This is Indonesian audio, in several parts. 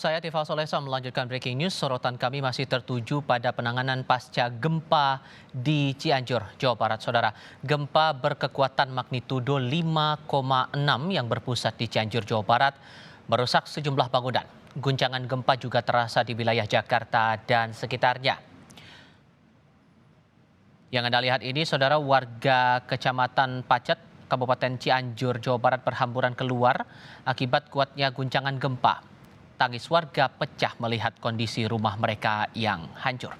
Saya Tifal Solesa melanjutkan breaking news. Sorotan kami masih tertuju pada penanganan pasca gempa di Cianjur, Jawa Barat. Saudara, gempa berkekuatan magnitudo 5,6 yang berpusat di Cianjur, Jawa Barat merusak sejumlah bangunan. Guncangan gempa juga terasa di wilayah Jakarta dan sekitarnya. Yang Anda lihat ini, saudara, warga Kecamatan Pacet, Kabupaten Cianjur, Jawa Barat berhamburan keluar akibat kuatnya guncangan gempa. Tangis warga pecah melihat kondisi rumah mereka yang hancur.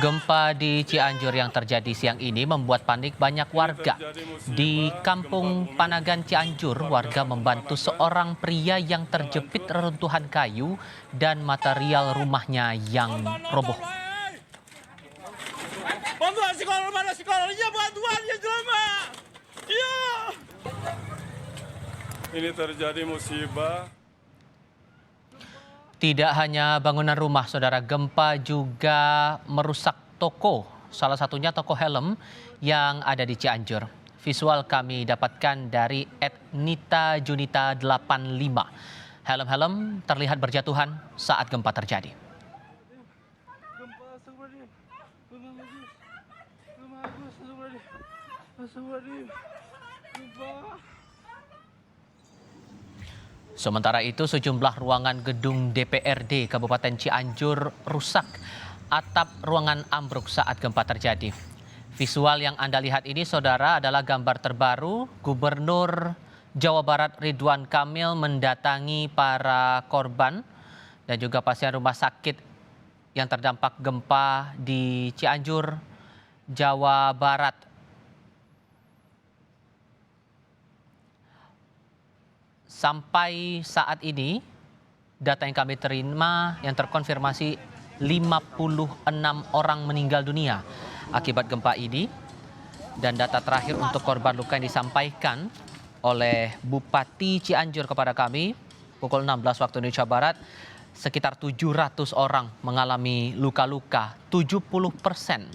Gempa di Cianjur yang terjadi siang ini membuat panik banyak warga. Di Kampung Panagan Cianjur, warga membantu seorang pria yang terjepit reruntuhan kayu dan material rumahnya yang roboh. Bantuan sekolah, mana sekolah? Iya, bantuan ya jelema. Iya. Ini terjadi musibah. Tidak hanya bangunan rumah, saudara, gempa juga merusak toko. Salah satunya toko helm yang ada di Cianjur. Visual kami dapatkan dari @nita_junita85. Helm-helm terlihat berjatuhan saat gempa terjadi. Sementara itu, sejumlah ruangan gedung DPRD Kabupaten Cianjur rusak. Atap ruangan ambruk saat gempa terjadi. Visual yang Anda lihat ini, saudara, adalah gambar terbaru Gubernur Jawa Barat Ridwan Kamil mendatangi para korban dan juga pasien rumah sakit yang terdampak gempa di Cianjur, Jawa Barat. Sampai saat ini, data yang kami terima yang terkonfirmasi 56 orang meninggal dunia akibat gempa ini. Dan data terakhir untuk korban luka yang disampaikan oleh Bupati Cianjur kepada kami pukul 16 waktu Indonesia Barat, sekitar 700 orang mengalami luka-luka, 70%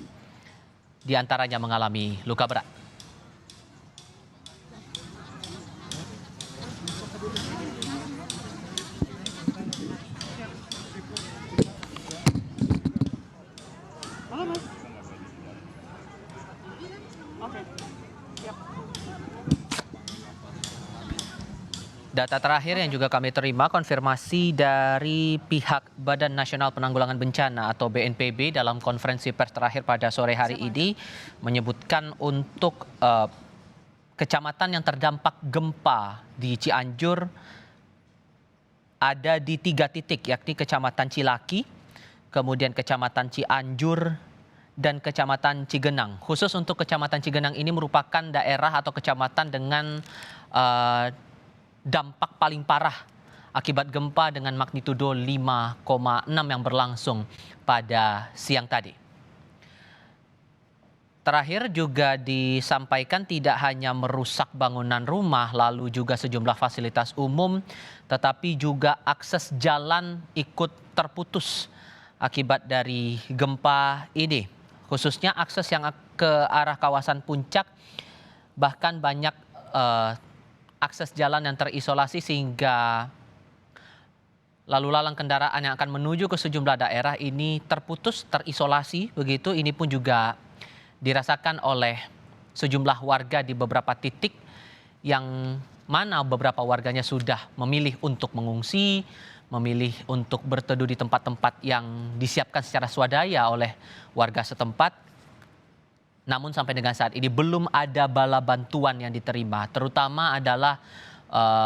diantaranya mengalami luka berat. Data terakhir yang juga kami terima konfirmasi dari pihak Badan Nasional Penanggulangan Bencana atau BNPB dalam konferensi pers terakhir pada sore hari ini menyebutkan untuk kecamatan yang terdampak gempa di Cianjur ada di 3 titik, yakni Kecamatan Cilaki, kemudian Kecamatan Cianjur, dan Kecamatan Cigenang. Khusus untuk Kecamatan Cigenang ini merupakan daerah atau kecamatan dengan dampak paling parah akibat gempa dengan magnitudo 5,6 yang berlangsung pada siang tadi. Terakhir juga disampaikan tidak hanya merusak bangunan rumah, lalu juga sejumlah fasilitas umum, tetapi juga akses jalan ikut terputus akibat dari gempa ini. Khususnya akses yang ke arah kawasan puncak, bahkan banyak akses jalan yang terisolasi sehingga lalu lalang kendaraan yang akan menuju ke sejumlah daerah ini terputus, terisolasi begitu. Ini pun juga dirasakan oleh sejumlah warga di beberapa titik yang mana beberapa warganya sudah memilih untuk mengungsi, memilih untuk berteduh di tempat-tempat yang disiapkan secara swadaya oleh warga setempat. Namun sampai dengan saat ini belum ada bala bantuan yang diterima, terutama adalah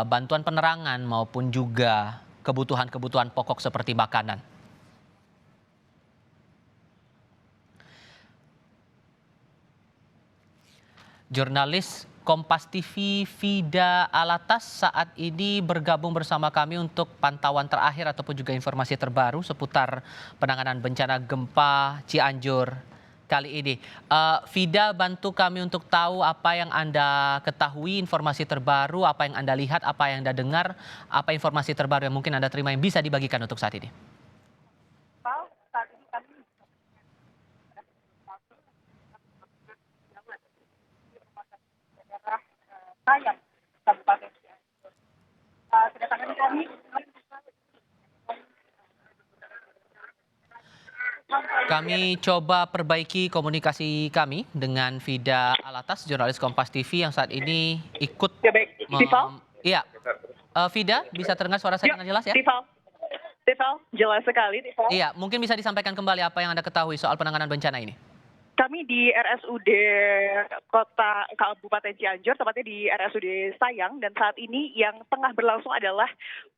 bantuan penerangan maupun juga kebutuhan-kebutuhan pokok seperti makanan. Jurnalis Kompas TV Vida Alatas saat ini bergabung bersama kami untuk pantauan terakhir ataupun juga informasi terbaru seputar penanganan bencana gempa Cianjur kali ini. Vida, bantu kami untuk tahu apa yang Anda ketahui, informasi terbaru, apa yang Anda lihat, apa yang Anda dengar, apa informasi terbaru yang mungkin Anda terima yang bisa dibagikan untuk saat ini. Kami coba perbaiki komunikasi kami dengan Vida Alatas, jurnalis Kompas TV yang saat ini ikut Ya baik, Tifal. Iya, Vida bisa terdengar suara saya Ya, dengan jelas ya? Tifal. Tifal, jelas sekali Tifal. Iya, mungkin bisa disampaikan kembali apa yang Anda ketahui soal penanganan bencana ini. Kami di RSUD Kota Kabupaten Cianjur, tepatnya di RSUD Sayang, dan saat ini yang tengah berlangsung adalah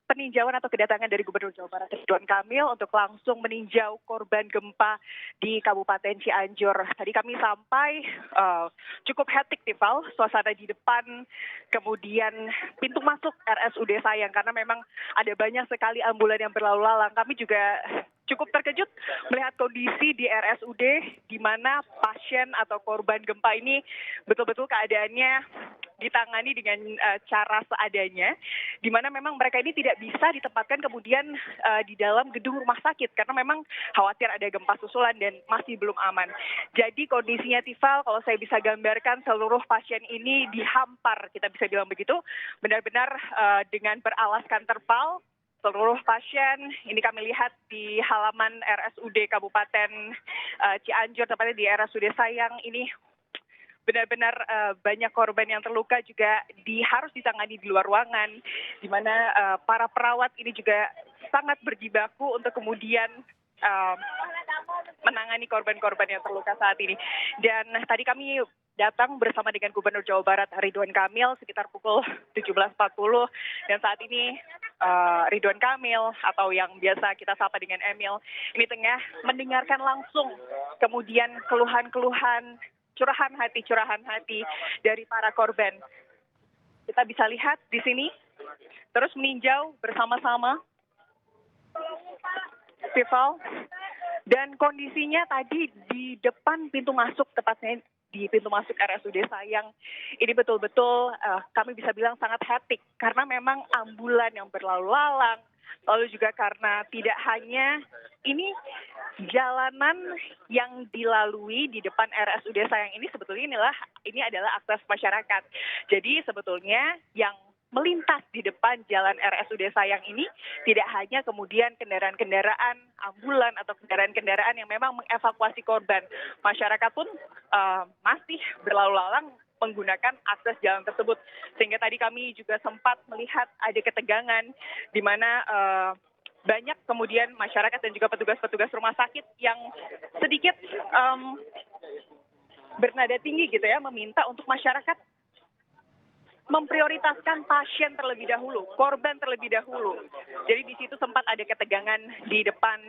peninjauan atau kedatangan dari Gubernur Jawa Barat Ridwan Kamil untuk langsung meninjau korban gempa di Kabupaten Cianjur. Tadi kami sampai cukup hektik, Tifal, suasana di depan, kemudian pintu masuk RSUD Sayang, karena memang ada banyak sekali ambulan yang berlalu lalang. Kami juga cukup terkejut melihat kondisi di RSUD di mana pasien atau korban gempa ini betul-betul keadaannya ditangani dengan cara seadanya, di mana memang mereka ini tidak bisa ditempatkan kemudian di dalam gedung rumah sakit karena memang khawatir ada gempa susulan dan masih belum aman. Jadi kondisinya, Tifal, kalau saya bisa gambarkan, seluruh pasien ini dihampar, kita bisa bilang begitu, benar-benar dengan beralaskan terpal. Seluruh pasien ini kami lihat di halaman RSUD Kabupaten Cianjur, tepatnya di RSUD Sayang ini benar-benar banyak korban yang terluka juga harus ditangani di luar ruangan, di mana para perawat ini juga sangat berjibaku untuk kemudian menangani korban-korban yang terluka saat ini. Dan tadi kami datang bersama dengan Gubernur Jawa Barat Ridwan Kamil sekitar pukul 17.40, dan saat ini Ridwan Kamil atau yang biasa kita sapa dengan Emil ini tengah mendengarkan langsung kemudian keluhan-keluhan, curahan hati dari para korban. Kita bisa lihat di sini terus meninjau bersama-sama, Tifal, dan kondisinya tadi di depan pintu masuk, tepatnya di pintu masuk RSUD Sayang, ini betul-betul kami bisa bilang sangat hektik karena memang ambulan yang berlalu lalang, lalu juga karena tidak hanya ini jalanan yang dilalui di depan RSUD Sayang ini sebetulnya ini adalah akses masyarakat. Jadi sebetulnya yang melintas di depan jalan RSUD Sayang ini tidak hanya kemudian kendaraan-kendaraan ambulan atau kendaraan-kendaraan yang memang mengevakuasi korban. Masyarakat pun masih berlalu lalang menggunakan akses jalan tersebut. Sehingga tadi kami juga sempat melihat ada ketegangan di mana banyak kemudian masyarakat dan juga petugas-petugas rumah sakit yang sedikit bernada tinggi gitu ya, meminta untuk masyarakat memprioritaskan pasien terlebih dahulu, korban terlebih dahulu. Jadi di situ sempat ada ketegangan di depan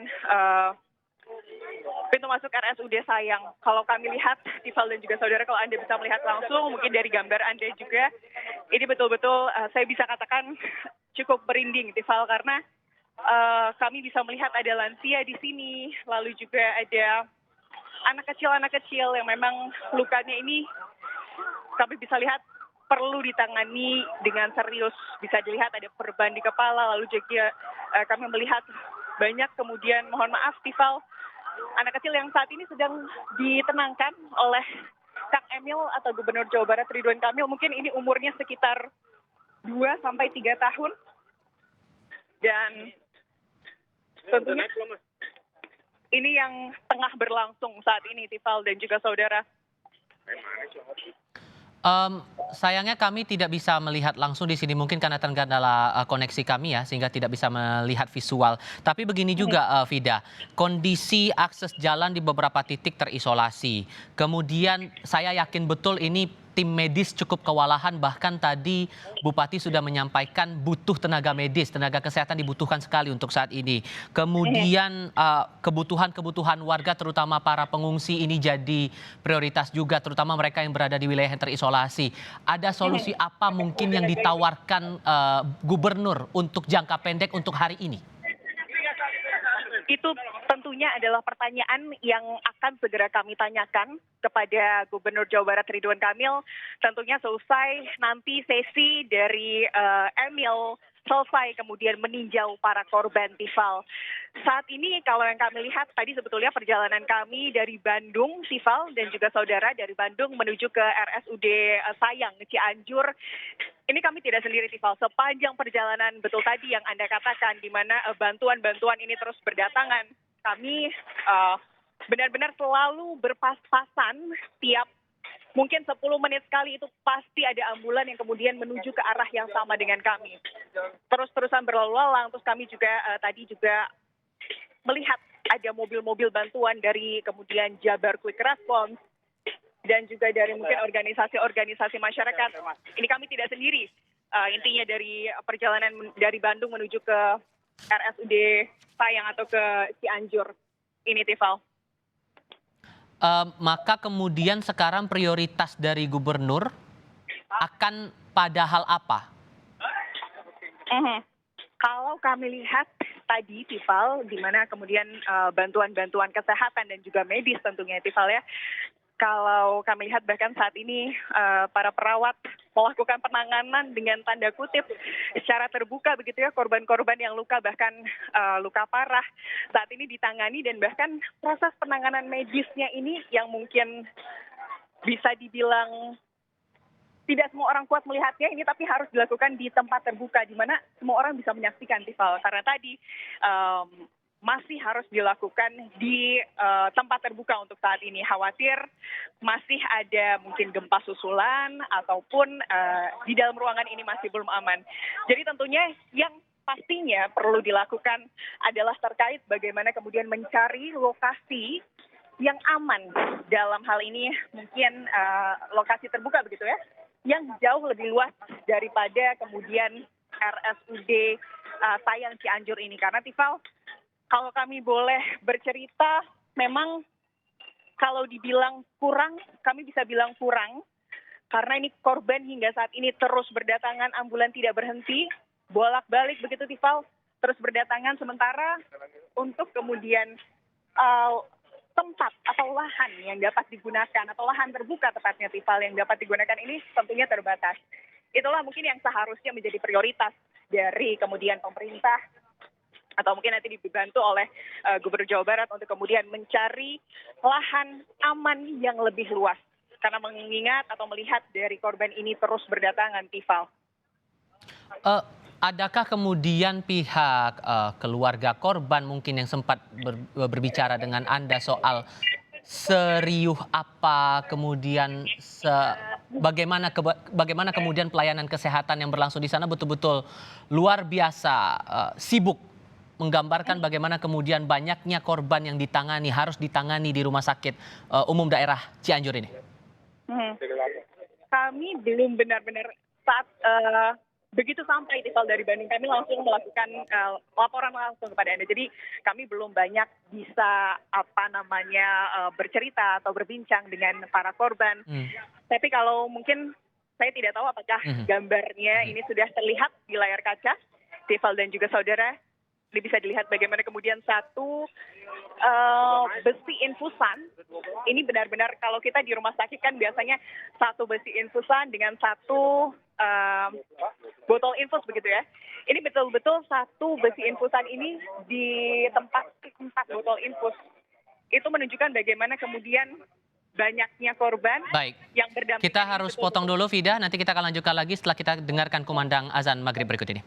pintu masuk RSUD Sayang. Kalau kami lihat, Tifal dan juga saudara, kalau Anda bisa melihat langsung, mungkin dari gambar Anda juga, ini betul-betul saya bisa katakan cukup merinding, Tifal, karena kami bisa melihat ada lansia di sini, lalu juga ada anak kecil yang memang lukanya ini kami bisa lihat perlu ditangani dengan serius. Bisa dilihat ada perban di kepala, lalu juga kami melihat banyak kemudian, mohon maaf Tifal, anak kecil yang saat ini sedang ditenangkan oleh Kang Emil atau Gubernur Jawa Barat Ridwan Kamil. Mungkin ini umurnya sekitar 2 sampai 3 tahun. Dan tentunya ini yang tengah berlangsung saat ini, Tifal dan juga saudara. Sayangnya kami tidak bisa melihat langsung di sini, mungkin karena terkendala koneksi kami ya, sehingga tidak bisa melihat visual. Tapi begini juga Vida, kondisi akses jalan di beberapa titik terisolasi. Kemudian saya yakin betul ini tim medis cukup kewalahan, bahkan tadi Bupati sudah menyampaikan butuh tenaga medis, tenaga kesehatan dibutuhkan sekali untuk saat ini. Kemudian kebutuhan-kebutuhan warga terutama para pengungsi ini jadi prioritas juga, terutama mereka yang berada di wilayah yang terisolasi. Ada solusi apa mungkin yang ditawarkan gubernur untuk jangka pendek untuk hari ini? Itu tentunya adalah pertanyaan yang akan segera kami tanyakan kepada Gubernur Jawa Barat Ridwan Kamil. Tentunya selesai nanti sesi dari Emil selesai kemudian meninjau para korban, Tifal. Saat ini kalau yang kami lihat tadi sebetulnya perjalanan kami dari Bandung, Tifal, dan juga saudara dari Bandung menuju ke RSUD Sayang, Cianjur. Ini kami tidak sendiri, Tifal. Sepanjang perjalanan betul tadi yang Anda katakan, di mana bantuan-bantuan ini terus berdatangan. Kami benar-benar selalu berpas-pasan tiap mungkin 10 menit sekali itu pasti ada ambulan yang kemudian menuju ke arah yang sama dengan kami. Terus-terusan berlalu lalang, terus kami juga tadi juga melihat ada mobil-mobil bantuan dari kemudian Jabar Quick Response dan juga dari mungkin organisasi-organisasi masyarakat. Ini kami tidak sendiri. Intinya dari perjalanan dari Bandung menuju ke RSUD Sayang atau ke Cianjur. Ini Tifal. Maka kemudian sekarang prioritas dari gubernur akan pada hal apa? Kalau kami lihat tadi Tifal, di mana kemudian bantuan-bantuan kesehatan dan juga medis tentunya Tifal ya. Kalau kami lihat bahkan saat ini para perawat melakukan penanganan dengan tanda kutip secara terbuka begitu ya, korban-korban yang luka bahkan luka parah saat ini ditangani, dan bahkan proses penanganan medisnya ini yang mungkin bisa dibilang tidak semua orang kuat melihatnya ini, tapi harus dilakukan di tempat terbuka di mana semua orang bisa menyaksikan Tifal, karena tadi masih harus dilakukan di tempat terbuka untuk saat ini. Khawatir masih ada mungkin gempa susulan ataupun di dalam ruangan ini masih belum aman. Jadi tentunya yang pastinya perlu dilakukan adalah terkait bagaimana kemudian mencari lokasi yang aman. Dalam hal ini mungkin lokasi terbuka begitu ya, yang jauh lebih luas daripada kemudian RSUD Sayang Cianjur ini. Karena Tifal, kalau kami boleh bercerita, memang kalau dibilang kurang, kami bisa bilang kurang. Karena ini korban hingga saat ini terus berdatangan, ambulan tidak berhenti, bolak-balik begitu Tifal, terus berdatangan. Sementara untuk kemudian tempat atau lahan yang dapat digunakan, atau lahan terbuka tepatnya Tifal yang dapat digunakan ini tentunya terbatas. Itulah mungkin yang seharusnya menjadi prioritas dari kemudian pemerintah, atau mungkin nanti dibantu oleh Gubernur Jawa Barat untuk kemudian mencari lahan aman yang lebih luas. Karena mengingat atau melihat dari korban ini terus berdatangan, Tifal. Adakah kemudian pihak keluarga korban mungkin yang sempat berbicara dengan Anda soal seriuh apa kemudian bagaimana kemudian pelayanan kesehatan yang berlangsung di sana betul-betul luar biasa sibuk, menggambarkan bagaimana kemudian banyaknya korban yang harus ditangani di Rumah Sakit Umum Daerah Cianjur ini? Kami belum benar-benar saat begitu sampai Tifal dari Bandung, kami langsung melakukan laporan langsung kepada Anda. Jadi kami belum banyak bisa bercerita atau berbincang dengan para korban. Tapi kalau mungkin saya tidak tahu apakah gambarnya ini sudah terlihat di layar kaca, Tifal dan juga saudara. Ini bisa dilihat bagaimana kemudian satu besi infusan. Ini benar-benar kalau kita di rumah sakit kan biasanya satu besi infusan dengan satu botol infus begitu ya. Ini betul-betul satu besi infusan ini di tempat 4 botol infus. Itu menunjukkan bagaimana kemudian banyaknya korban. Baik. Yang berdampingan. Kita harus potong dulu, Vida. Nanti kita akan lanjutkan lagi setelah kita dengarkan kumandang azan maghrib berikut ini.